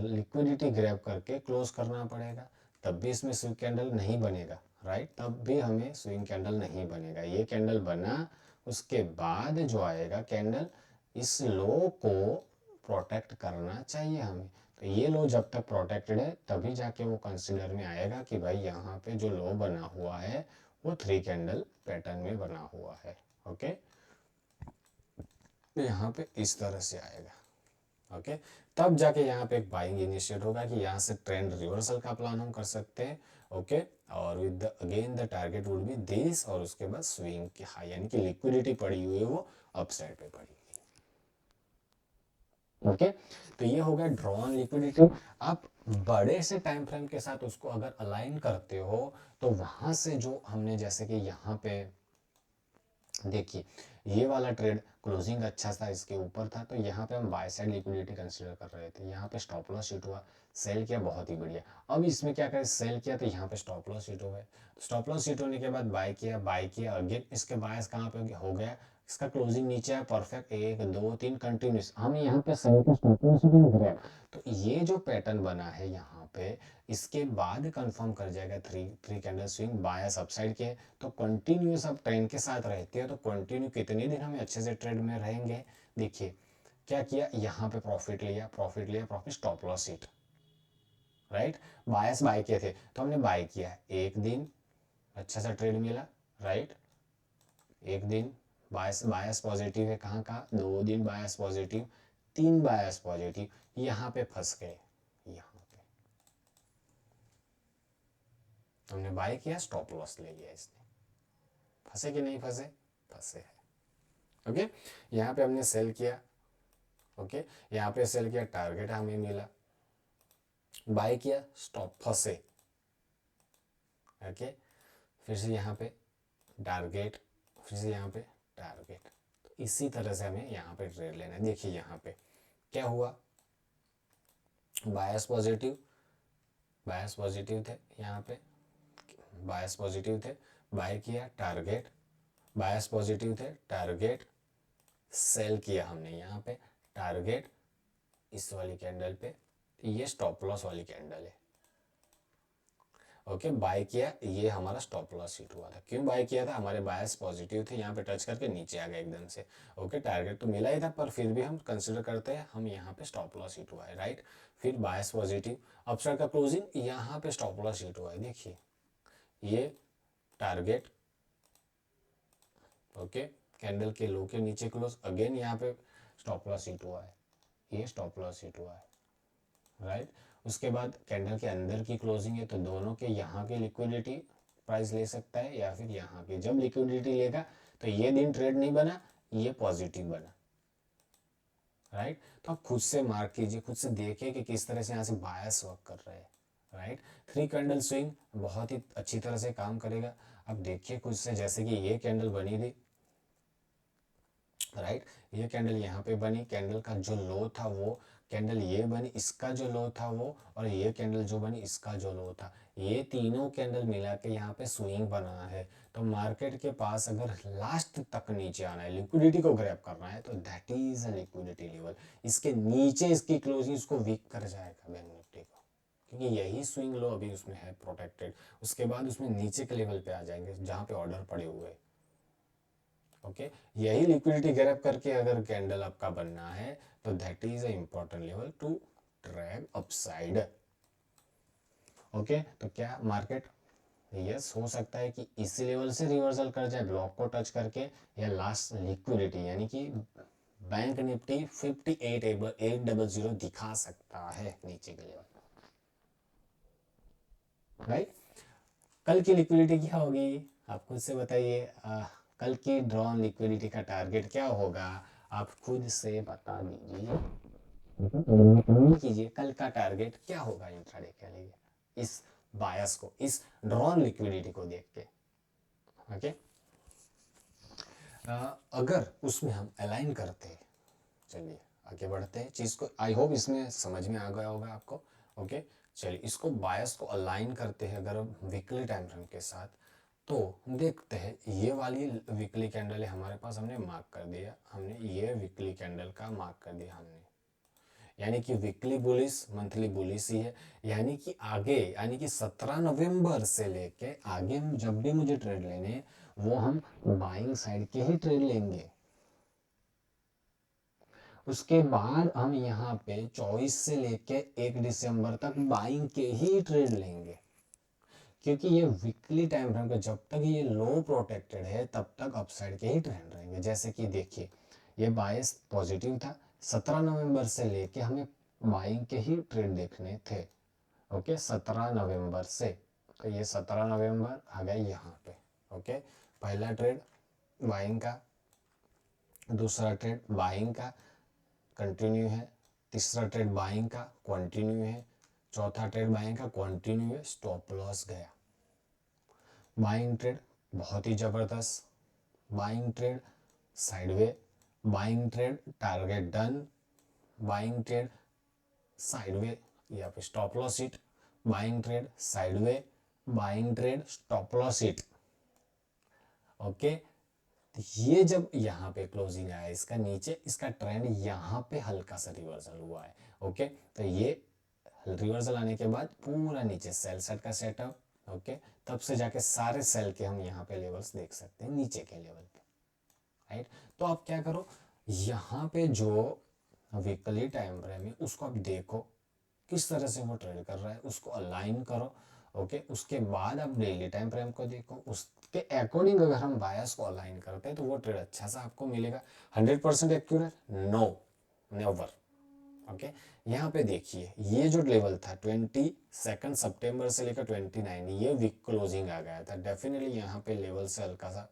लिक्विडिटी ग्रैब करके क्लोज करना पड़ेगा, तब भी इसमें स्विंग कैंडल नहीं बनेगा, राइट। तब भी हमें स्विंग कैंडल नहीं बनेगा, ये कैंडल बना, उसके बाद जो आएगा कैंडल, इस लो को प्रोटेक्ट करना चाहिए हमें। तो ये लो जब तक प्रोटेक्टेड है, तभी जाके वो कंसिडर में आएगा कि भाई यहाँ पे जो लो बना हुआ है वो 3 कैंडल पैटर्न में बना हुआ है। ओके, तो यहाँ पे इस तरह से आएगा। ओके, तब जाके यहाँ पे एक बाइंग इनिशिएट होगा कि यहाँ से ट्रेंड रिवर्सल का प्लान हम कर सकते हैं। ओके, और with again the target would be this, और उसके बाद स्विंग की हाई, यानी कि लिक्विडिटी पड़ी हुई है वो अपसाइड पे पड़ी हुई है। ओके, तो ये हो गया ड्रॉन लिक्विडिटी। आप बड़े से टाइम फ्रेम के साथ उसको अगर अलाइन करते हो, तो वहां से जो हमने, जैसे कि यहाँ पे देखिए, ये वाला ट्रेड क्लोजिंग अच्छा था, इसके ऊपर था, तो यहाँ पे हम बाय साइड लिक्विडिटी कंसीडर कर रहे थे, यहाँ पे स्टॉप लॉस हिट हुआ, सेल किया, बहुत ही बढ़िया। अब इसमें क्या करें, सेल किया तो यहाँ पे स्टॉप लॉस हिट हो गया, स्टॉप लॉस हिट होने के बाद बाय किया अगेन, इसके बायस कहाँ पे हो गया, इसका क्लोजिंग नीचे है, परफेक्ट, 1 2 3 कंटिन्यूस, हम यहाँ पे सेल के स्टॉप लॉस हिट, तो ये जो पैटर्न बना है यहाँ पे, इसके बाद कंफर्म कर जाएगा थ्री थ्री कैंडल स्विंग बायस अपसाइड के, तो कंटिन्यूस अब ट्रेंड के साथ रहते हैं, तो कंटिन्यू कितने दिन हमें अच्छे से ट्रेड में रहेंगे। देखिए क्या किया, यहाँ पे प्रॉफिट लिया, profit stop loss hit, right. Bias buy किए थे, तो हमने बाय किया, एक दिन अच्छा सा ट्रेड मिला, राइट, एक दिन बायस बायस पॉजिटिव है, कहाँ का, 2 दिन बायस पॉजिटिव, 3 बायस पॉजिटिव, यहाँ पे फंस गए, यहाँ पे हमने बाय किया, स्टॉप लॉस ले लिया इसने, फंसे कि नहीं फंसे, फंसे है। ओके, यहाँ पे हमने सेल किया, ओके, यहाँ पे सेल किया, टारगेट हमें मिला, बाय किया, स्टॉप, फंसे। ओके, फिर से यहाँ पे टारगेट, फिर से यहाँ पे टारगेट, तो इसी तरह से हमें यहाँ पे ट्रेड लेना है। देखिए यहाँ पे क्या हुआ, बायस पॉजिटिव थे यहाँ पे, बायस पॉजिटिव थे, बाय किया, टारगेट, बायस पॉजिटिव थे, टारगेट, सेल किया हमने यहाँ पे, टारगेट इस वाली कैंडल पे, ये स्टॉप लॉस वाली कैंडल है। ओके, बाय किया, ये हमारा स्टॉप लॉस हिट हुआ था। क्यों बाय किया था? हमारे बायस पॉजिटिव थे, यहाँ पे टच करके नीचे आ गए एकदम से। ओके, टारगेट तो मिला ही था, पर फिर भी हम कंसिडर करते हैं हम यहाँ पे स्टॉप लॉस हिट हुआ है, राइट। फिर बायस पॉजिटिव, अपसाइड का क्लोजिंग, यहाँ पे स्टॉप लॉस हिट हुआ है, देखिए ये टारगेट। ओके, कैंडल के लो के नीचे क्लोज, अगेन यहाँ पे स्टॉप लॉस हिट हुआ है, ये स्टॉप लॉस हिट हुआ है, राइट। उसके बाद कैंडल के अंदर की क्लोजिंग है, तो दोनों के यहाँ की लिक्विडिटी प्राइस ले सकता है या फिर यहाँ की। जब लिक्विडिटी लेगा तो ये दिन ट्रेड नहीं बना, ये पॉजिटिव बना, राइट। तो आप खुद से मार्क कीजिए, खुद से देखिए कि किस तरह से यहाँ से बायस वर्क कर रहे हैं, राइट। 3 कैंडल स्विंग बहुत ही अच्छी तरह से काम करेगा। अब देखिए खुद से, जैसे कि ये कैंडल बनी थी, राइट, ये कैंडल यहाँ पे बनी, कैंडल का जो लो था वो, कैंडल ये बनी, इसका जो लो था वो, और ये कैंडल जो बनी इसका जो लो था, ये तीनों कैंडल मिला के यहाँ पे स्विंग बना है। तो मार्केट के पास अगर लास्ट तक नीचे आना है, लिक्विडिटी को ग्रैब करना है, तो that is a liquidity level. इसके नीचे इसकी क्लोजिंग इसको वीक कर जाएगा बैंक निफ्टी को, क्योंकि यही स्विंग लो अभी उसमें है प्रोटेक्टेड। उसके बाद उसमें नीचे के लेवल पे आ जाएंगे जहाँ पे ऑर्डर पड़े हुए हैं। ओके, यही लिक्विडिटी ग्रैब करके अगर कैंडल आपका बनना है, तो that is a important level to track upside. Okay, तो क्या मार्केट यस हो सकता है कि इसी लेवल से रिवर्सल कर जाए ब्लॉक को टच करके, या लास्ट लिक्विडिटी यानी कि बैंक निफ्टी 58,800 दिखा सकता है नीचे के लेवल, राइट। कल की लिक्विडिटी क्या होगी आप खुद से बताइए। कल की ड्रॉन लिक्विडिटी का टारगेट क्या होगा, आप खुद से बता दीजिए, कीजिए कल का टारगेट क्या होगा इंट्राडे के लिए, इस बायस को, इस ड्रॉन लिक्विडिटी को देख के। ओके, अगर उसमें हम अलाइन करते हैं, चलिए आगे बढ़ते हैं चीज़ को, आई होप इसमें समझ में आ गया होगा आपको। ओके, चलिए इसको बायस को अलाइन करते हैं अगर वीकली टाइम फ्रेम के साथ, तो देखते हैं ये वाली वीकली कैंडल है हमारे पास, हमने मार्क कर दिया, हमने ये वीकली कैंडल का मार्क कर दिया हमने, यानी कि वीकली बुलिस, मंथली बुलिस ही है। यानी कि आगे, यानी कि 17 नवंबर से लेके आगे हम जब भी मुझे ट्रेड लेने, वो हम बाइंग साइड के ही ट्रेड लेंगे। उसके बाद हम यहाँ पे 24 से लेके 1 दिसंबर तक बाइंग के ही ट्रेड लेंगे, क्योंकि ये वीकली टाइम फ्रेम पे जब तक ये लो प्रोटेक्टेड है तब तक अपसाइड के ही ट्रेंड रहेंगे। जैसे कि देखिए ये बायस पॉजिटिव था, 17 नवंबर से लेके हमें बाइंग के ही ट्रेड देखने थे। ओके, 17 नवंबर से, तो ये 17 नवंबर आ गया यहाँ पे। ओके, पहला ट्रेड बाइंग का, दूसरा ट्रेड बाइंग का कंटिन्यू है, तीसरा ट्रेड बाइंग का कंटिन्यू है, चौथा ट्रेड बाइंग का कंटिन्यू है, स्टॉप लॉस गया। बाइंग ट्रेड बहुत ही ज़बरदस्त, buying trade sideway, buying trade target done, buying trade sideway या फिर stop loss hit, buying trade sideway, buying trade stop loss hit. Okay, तो ये जब यहाँ पे क्लोजिंग आया इसका नीचे, इसका ट्रेंड यहाँ पे हल्का सा रिवर्सल हुआ है। ओके, तो ये रिवर्सल आने के बाद पूरा नीचे सेल सेट का सेटअप। ओके, तब से जाके सारे सेल के हम यहाँ पे लेवल्स देख सकते हैं नीचे के लेवल पे, राइट। तो आप क्या करो, यहाँ पे जो वीकली टाइम फ्रेम है उसको आप देखो किस तरह से वो ट्रेड कर रहा है, उसको अलाइन करो। ओके, उसके बाद आप डेली टाइम फ्रेम को देखो, उसके अकॉर्डिंग अगर हम बायस को अलाइन करते हैं तो वो ट्रेड अच्छा सा आपको मिलेगा। 100% एक्यूरेट? No, never. ओके, यहाँ पे देखिए ये जो लेवल था 22 सितंबर से लेकर 29, ये वीक क्लोजिंग आ गया था, डेफिनेटली यहाँ पे लेवल से हल्का सा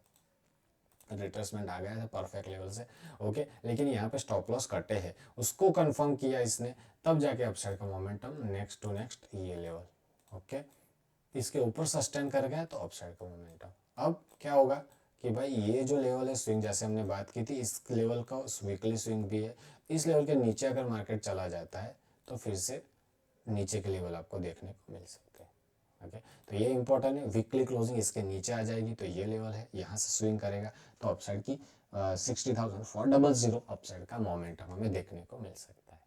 रिट्रेसमेंट आ गया था परफेक्ट लेवल से। ओके, लेकिन यहाँ पे स्टॉप लॉस कटे हैं, उसको कंफर्म किया इसने, तब जाके अपसाइड का मोमेंटम नेक्स्ट टू नेक्स्ट ये लेवल, ओके, इसके ऊपर सस्टेन कर गया तो अपसाइड का मोमेंटम। अब क्या होगा कि भाई ये जो लेवल है स्विंग, जैसे हमने बात की थी, इस लेवल का वीकली स्विंग भी है, इस लेवल के नीचे अगर मार्केट चला जाता है तो फिर से नीचे के लेवल आपको देखने को मिल सकते हैं। ओके, तो ये इंपॉर्टेंट है। वीकली क्लोजिंग इसके नीचे आ जाएगी तो ये लेवल है, यहाँ से स्विंग करेगा तो अपसाइड की 60,400 अपसाइड का मोमेंटम हमें देखने को मिल सकता है।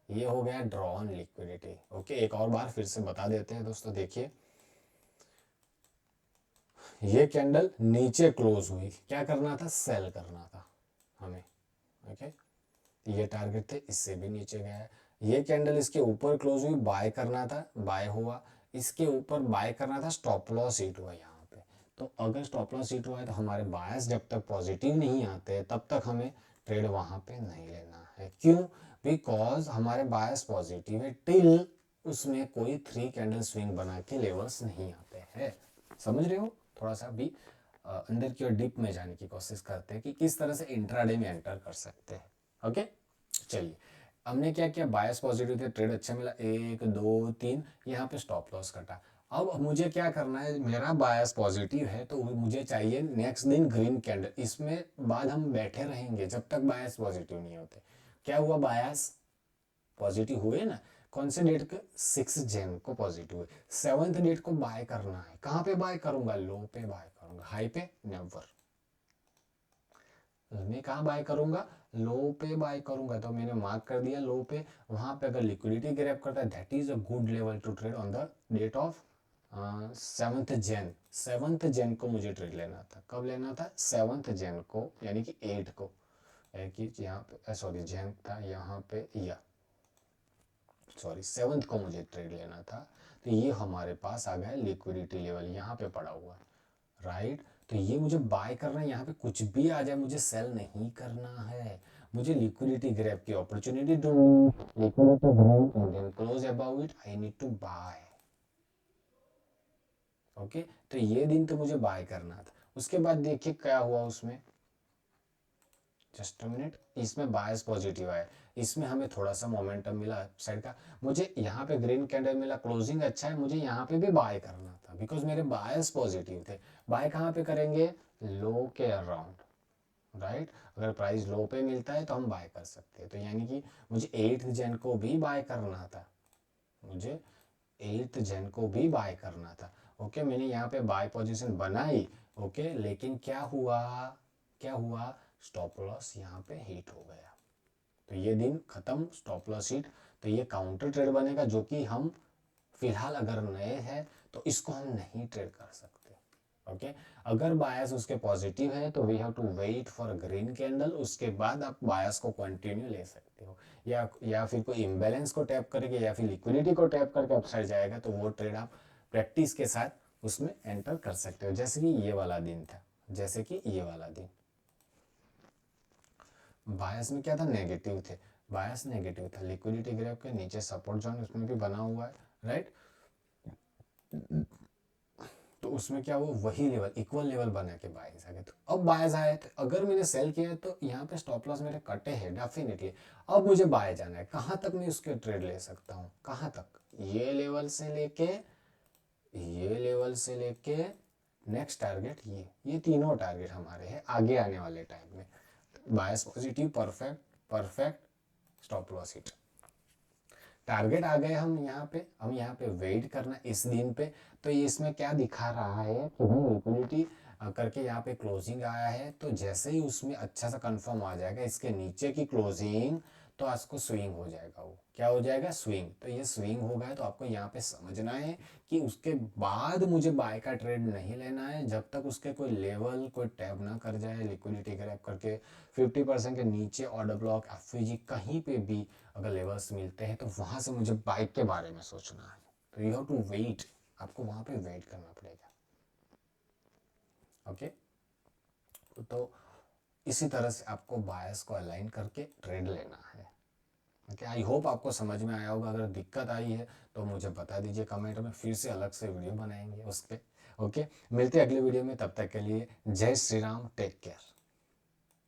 ये हो गया ड्रॉ ऑन लिक्विडिटी। ओके, एक और बार फिर से बता देते हैं दोस्तों, देखिए ये कैंडल नीचे क्लोज हुई, क्या करना था, सेल करना था हमें। ओके, ये टारगेट थे, इससे भी नीचे गया है। ये कैंडल इसके ऊपर क्लोज हुई, बाय करना था, बाय हुआ। इसके ऊपर बाय करना था, स्टॉप लॉस हिट हुआ यहाँ पे। तो अगर स्टॉप लॉस हिट हुआ है तो हमारे बायस जब तक पॉजिटिव नहीं आते तब तक हमें ट्रेड वहां पे नहीं लेना है। क्यों? बिकॉज हमारे बायस पॉजिटिव है टिल उसमें कोई 3 कैंडल स्विंग बना के लेवल्स नहीं आते हैं। समझ रहे हो? थोड़ा सा भी अंदर की ओर डीप में जाने की कोशिश करते हैं कि किस तरह से इंट्राडे में एंटर कर सकते हैं। ओके, चलिए हमने क्या किया, बायस पॉजिटिव थे, ट्रेड अच्छा मिला, 1 2 3, यहाँ पे स्टॉप लॉस कटा। अब मुझे क्या करना है, मेरा बायस पॉजिटिव है तो मुझे चाहिए नेक्स्ट दिन ग्रीन कैंडल। इसमें बाद हम बैठे रहेंगे जब तक बायस पॉजिटिव नहीं होते। क्या हुआ, बायस पॉजिटिव हुए ना, कौन से डेट को, 6 जैन को पॉजिटिव हुए। 7th डेट को बाय करना है। कहाँ पे बाय करूंगा, लो पे बाय करूंगा, हाई पे नेवर। मैं कहाँ बाय करूंगा, लो पे बाय करूंगा। तो मैंने मार्क कर दिया लो पे। वहां पे अगर लिक्विडिटी ग्रैब करता है that is a good level to trade on the date of 7th Jan. 7th Jan को मुझे ट्रेड लेना था। कब लेना था, 7th जैन को, यानी कि 8 को, यानी कि यहाँ पे सॉरी जैन था यहाँ पे, या सॉरी 7th को मुझे ट्रेड लेना था। तो ये हमारे पास आ गया लिक्विडिटी लेवल, यहाँ पे पड़ा हुआ है, राइट। तो ये मुझे बाय करना है, यहाँ पे कुछ भी आ जाए मुझे सेल नहीं करना है। मुझे लिक्विडिटी ग्रैब की अपॉर्चुनिटी ढूंढनी, liquidity grab and then close about it, I need to buy. Okay, तो ये दिन तो मुझे बाय करना था। उसके बाद देखिए क्या हुआ उसमें, जस्ट अ मिनट, इसमें बायस पॉजिटिव आया, इसमें हमें थोड़ा सा मोमेंटम मिला साइड का। मुझे यहाँ पे ग्रीन कैंडल मिला, क्लोजिंग अच्छा है, मुझे यहाँ पे भी बाय करना था बिकॉज मेरे बायस पॉजिटिव थे। बाय कहाँ पे करेंगे, लो के अराउंड, राइट। अगर प्राइस लो पे मिलता है तो हम बाय कर सकते हैं। तो यानी कि मुझे 8th जैन को भी बाय करना था, मुझे 8th जैन को भी बाय करना था। ओके, मैंने यहाँ पे बाय पोजीशन बनाई। ओके, लेकिन क्या हुआ, क्या हुआ, स्टॉप लॉस यहाँ पे हिट हो गया। तो ये दिन खत्म, स्टॉप लॉस हिट। तो ये काउंटर ट्रेड बनेगा जो कि हम फिलहाल अगर नए हैं तो इसको हम नहीं ट्रेड कर सकते। ओके, अगर बायस उसके पॉजिटिव है तो we have to wait for green candle, उसके बाद आप बायस को कंटिन्यू ले सकते हो। या फिर कोई इम्बैलेंस को टैप करके या फिर लिक्विडिटी को टैप करके अपसाइड जाएगा तो वो ट्रेड आप प्रैक्टिस के साथ उसमें एंटर कर सकते हो। जैसे कि ये वाला दिन था, जैसे कि ये वाला दिन बायस में क्या था, नेगेटिव थे, बायस नेगेटिव था। लिक्विडिटी ग्राफ के नीचे सपोर्ट जोन उसमें भी बना हुआ है, राइट। तो उसमें क्या हुआ, वही लेवल, इक्वल लेवल बना के बायस आ गए। तो अब बायस आए थे, अगर मैंने सेल किया है तो यहाँ पे स्टॉप लॉस मेरे कटे हैं डेफिनेटली। अब मुझे बाय जाना है, कहाँ तक मैं उसके ट्रेड ले सकता हूँ, कहाँ तक, ये लेवल से लेके, ये लेवल से लेके नेक्स्ट टारगेट, ये तीनों टारगेट हमारे हैं आगे आने वाले टाइम में। Bias positive, perfect, perfect, stop loss hit, target आ गए हम यहाँ पे वेट करना इस दिन पे। तो ये इसमें क्या दिखा रहा है कि भाई लिक्विडिटी करके यहाँ पे क्लोजिंग आया है, तो जैसे ही उसमें अच्छा सा कंफर्म आ जाएगा इसके नीचे की क्लोजिंग, तो आज को स्विंग हो जाएगा। वो क्या हो जाएगा, स्विंग। तो ये स्विंग हो गया, तो आपको यहाँ पे समझना है कि उसके बाद मुझे बाय का ट्रेड नहीं लेना है जब तक उसके कोई लेवल कोई टैप ना कर जाए, लिक्विडिटी ग्रैब करके 50% के नीचे ऑर्डर ब्लॉक, एफवीजी कहीं पे भी अगर लेवल्स मिलते हैं तो वहां से मुझे बाइक के बारे में सोचना है। तो यू हैव टू वेट, आपको वहां पे वेट करना पड़ेगा। ओके, तो इसी तरह से आपको बायस को अलाइन करके ट्रेड लेना है। ओके, आई होप आपको समझ में आया होगा। अगर दिक्कत आई है तो मुझे बता दीजिए कमेंट में, फिर से अलग से वीडियो बनाएंगे उस पर। ओके, मिलते हैं अगले वीडियो में, तब तक के लिए जय श्री राम, टेक केयर।